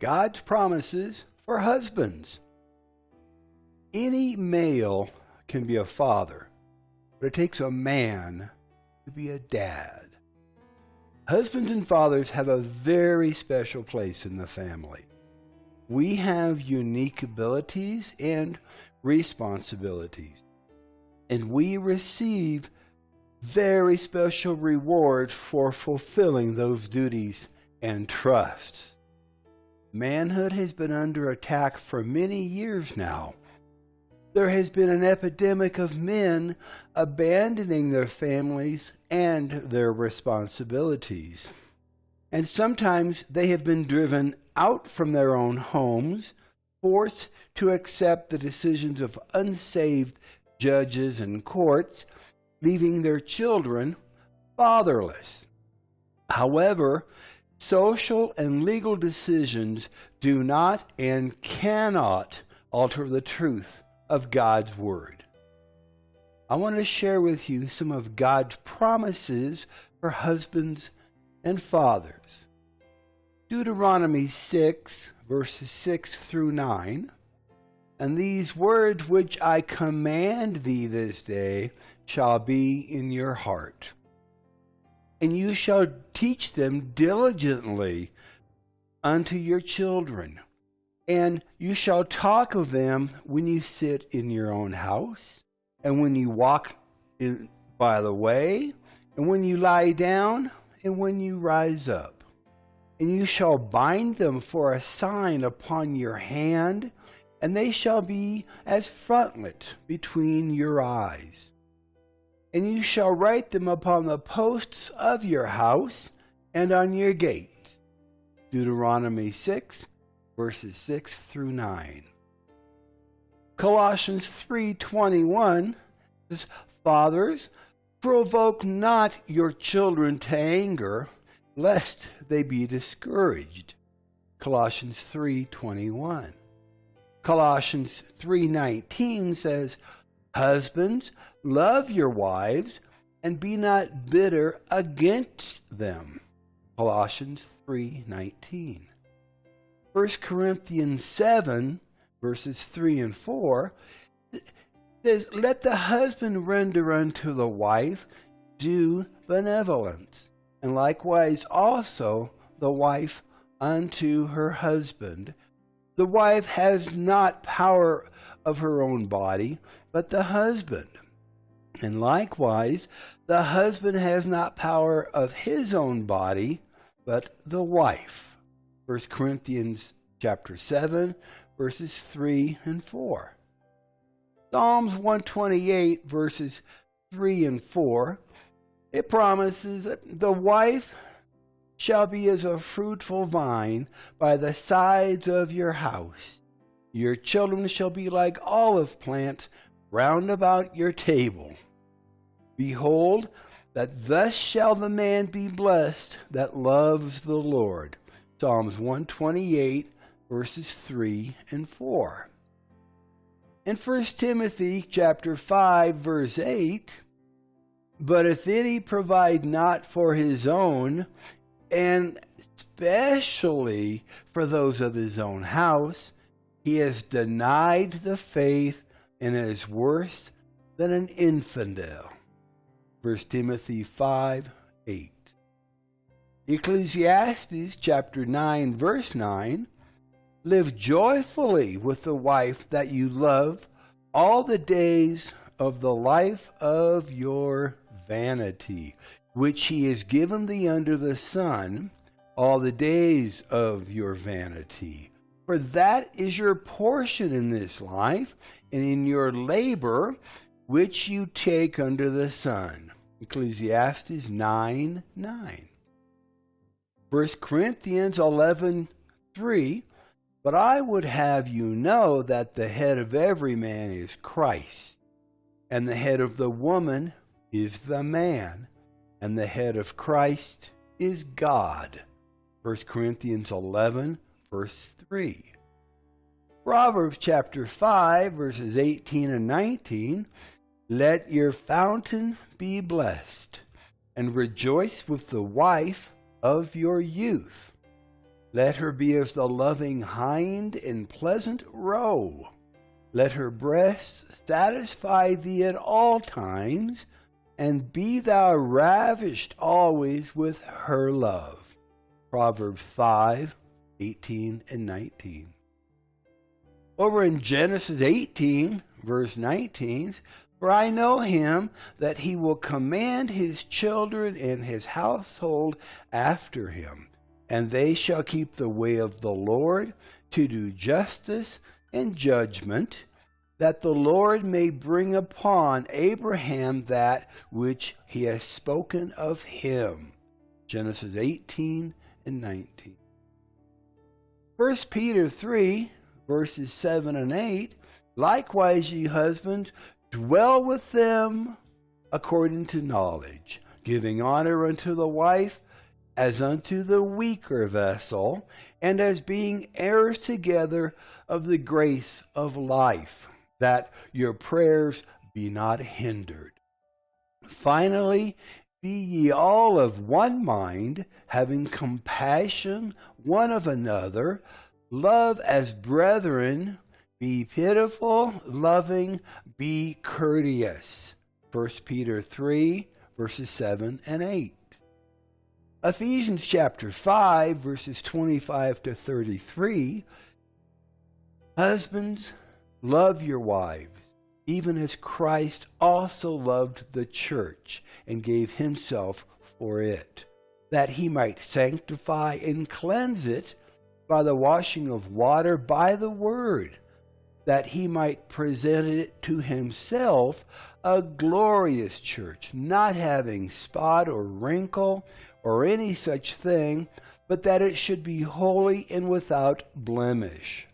God's promises for husbands. Any male can be a father, but it takes a man to be a dad. Husbands and fathers have a very special place in the family. We have unique abilities and responsibilities, and we receive very special rewards for fulfilling those duties and trusts. Manhood has been under attack for many years now. There has been an epidemic of men abandoning their families and their responsibilities. And sometimes they have been driven out from their own homes, forced to accept the decisions of unsaved judges and courts, leaving their children fatherless. However, social and legal decisions do not and cannot alter the truth of God's Word. I want to share with you some of God's promises for husbands and fathers. Deuteronomy 6, verses 6 through 9. And these words which I command thee this day shall be in your heart. And you shall teach them diligently unto your children. And you shall talk of them when you sit in your own house, and when you walk by the way, and when you lie down, and when you rise up. And you shall bind them for a sign upon your hand, and they shall be as frontlet between your eyes. And you shall write them upon the posts of your house and on your gates. Deuteronomy 6, verses 6 through 9. Colossians 3:21 says, Fathers, provoke not your children to anger, lest they be discouraged. Colossians 3:21. Colossians 3:19 says, Husbands, love your wives, and be not bitter against them. Colossians 3:19. 1 Corinthians 7, verses 3 and 4, says, Let the husband render unto the wife due benevolence, and likewise also the wife unto her husband. The wife has not power of her own body, but the husband. And likewise, the husband has not power of his own body, but the wife. 1 Corinthians chapter 7, verses 3 and 4. Psalms 128, verses 3 and 4, it promises that the wife shall be as a fruitful vine by the sides of your house. Your children shall be like olive plants round about your table. Behold, that thus shall the man be blessed that loves the Lord. Psalms 128, verses 3 and 4. In 1 Timothy chapter 5, verse 8, But if any provide not for his own, and especially for those of his own house, he has denied the faith and is worse than an infidel. 1 Timothy 5:8. Ecclesiastes chapter 9, verse 9, Live joyfully with the wife that you love all the days of the life of your vanity, which he has given thee under the sun, all the days of your vanity. For that is your portion in this life, and in your labor, which you take under the sun. Ecclesiastes 9:9. 1 Corinthians 11:3, But I would have you know that the head of every man is Christ, and the head of the woman is the man, and the head of Christ is God. 1 Corinthians 11, verse 3. Proverbs chapter 5, verses 18 and 19, Let your fountain be blessed, and rejoice with the wife of your youth. Let her be as the loving hind in pleasant roe. Let her breasts satisfy thee at all times, and be thou ravished always with her love. Proverbs 5:18 and 19. Over in Genesis 18, verse 19, for I know him that he will command his children and his household after him, and they shall keep the way of the Lord to do justice and judgment, that the Lord may bring upon Abraham that which he has spoken of him. Genesis 18 and 19. 1 Peter 3, verses 7 and 8, likewise, ye husbands, dwell with them according to knowledge, giving honor unto the wife as unto the weaker vessel, and as being heirs together of the grace of life, that your prayers be not hindered. Finally, be ye all of one mind, having compassion one of another, love as brethren, be pitiful, loving, be courteous. 1 Peter 3, verses 7 and 8. Ephesians chapter 5, verses 25 to 33. Husbands, love your wives, even as Christ also loved the church and gave himself for it, that he might sanctify and cleanse it by the washing of water by the word, that he might present it to himself a glorious church, not having spot or wrinkle or any such thing, but that it should be holy and without blemish.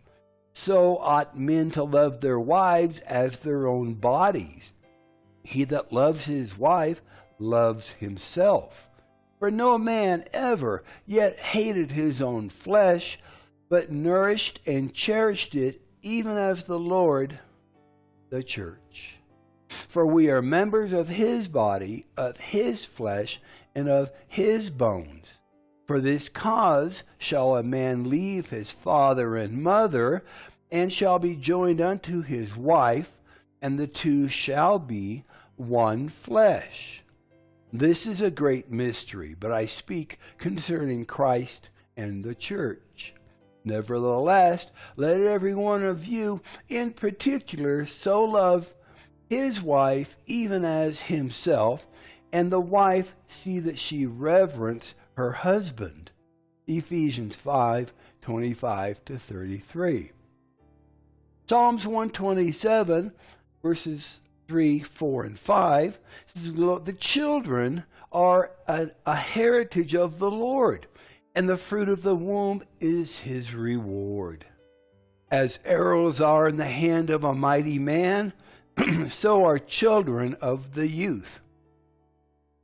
So ought men to love their wives as their own bodies. He that loves his wife loves himself. For no man ever yet hated his own flesh, but nourished and cherished it, even as the Lord the church. For we are members of his body, of his flesh, and of his bones. For this cause shall a man leave his father and mother, and shall be joined unto his wife, and the two shall be one flesh. This is a great mystery, but I speak concerning Christ and the church. Nevertheless, let every one of you in particular so love his wife even as himself, and the wife see that she reverence her husband. Ephesians 5:25 to 33. Psalms 127, verses 3, 4, and 5 says, the children are a heritage of the Lord, and the fruit of the womb is his reward. As arrows are in the hand of a mighty man, so are children of the youth.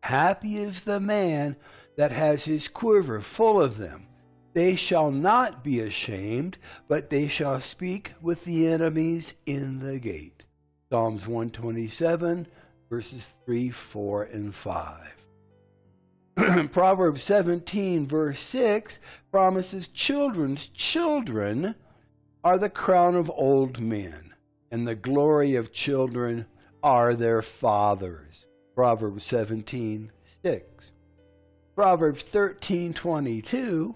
Happy is the man that has his quiver full of them. They shall not be ashamed, but they shall speak with the enemies in the gate. Psalms 127, verses 3, 4, and 5. Proverbs 17, verse 6 promises children's children are the crown of old men, and the glory of children are their fathers. Proverbs 17, 6. Proverbs 13, 22,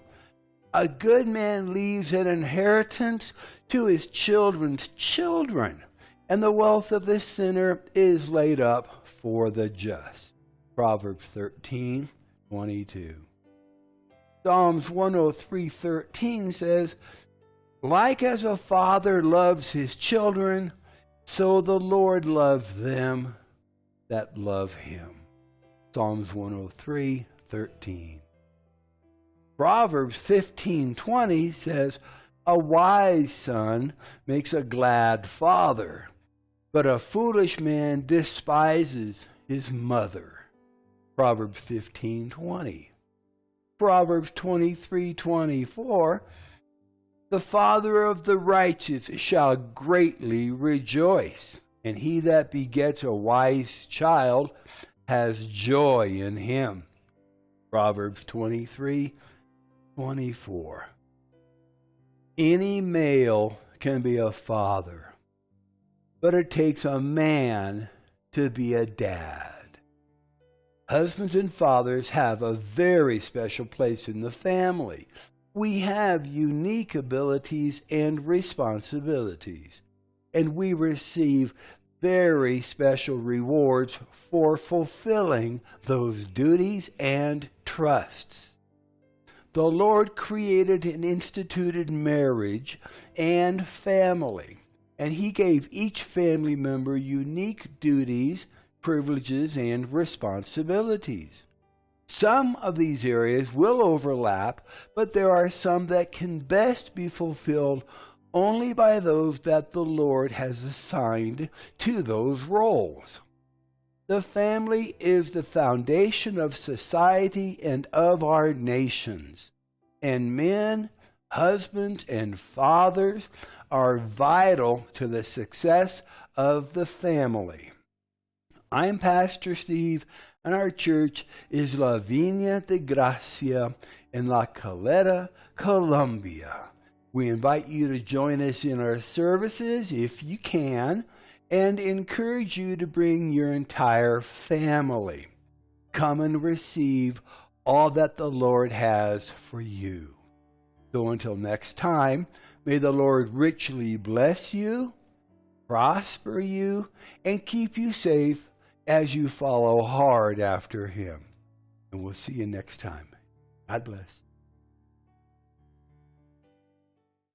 a good man leaves an inheritance to his children's children, and the wealth of the sinner is laid up for the just. Proverbs 13, 22. Psalms 103:13 says, like as a father loves his children, so the Lord loves them that love him. Psalms 103:13. Proverbs 15:20 says, a wise son makes a glad father, but a foolish man despises his mother. Proverbs 15:20. Proverbs 23:24, the father of the righteous shall greatly rejoice, and he that begets a wise child has joy in him. Proverbs 23:24. Any male can be a father, but it takes a man to be a dad. Husbands and fathers have a very special place in the family. We have unique abilities and responsibilities, and we receive very special rewards for fulfilling those duties and trusts. The Lord created and instituted marriage and family, and He gave each family member unique duties, privileges, and responsibilities. Some of these areas will overlap, but there are some that can best be fulfilled only by those that the Lord has assigned to those roles. The family is the foundation of society and of our nations. And men, husbands, and fathers are vital to the success of the family. I'm Pastor Steve, and our church is La Viña de Gracia in La Caleta, Colombia. We invite you to join us in our services if you can, and encourage you to bring your entire family. Come and receive all that the Lord has for you. So until next time, may the Lord richly bless you, prosper you, and keep you safe as you follow hard after Him. And we'll see you next time. God bless.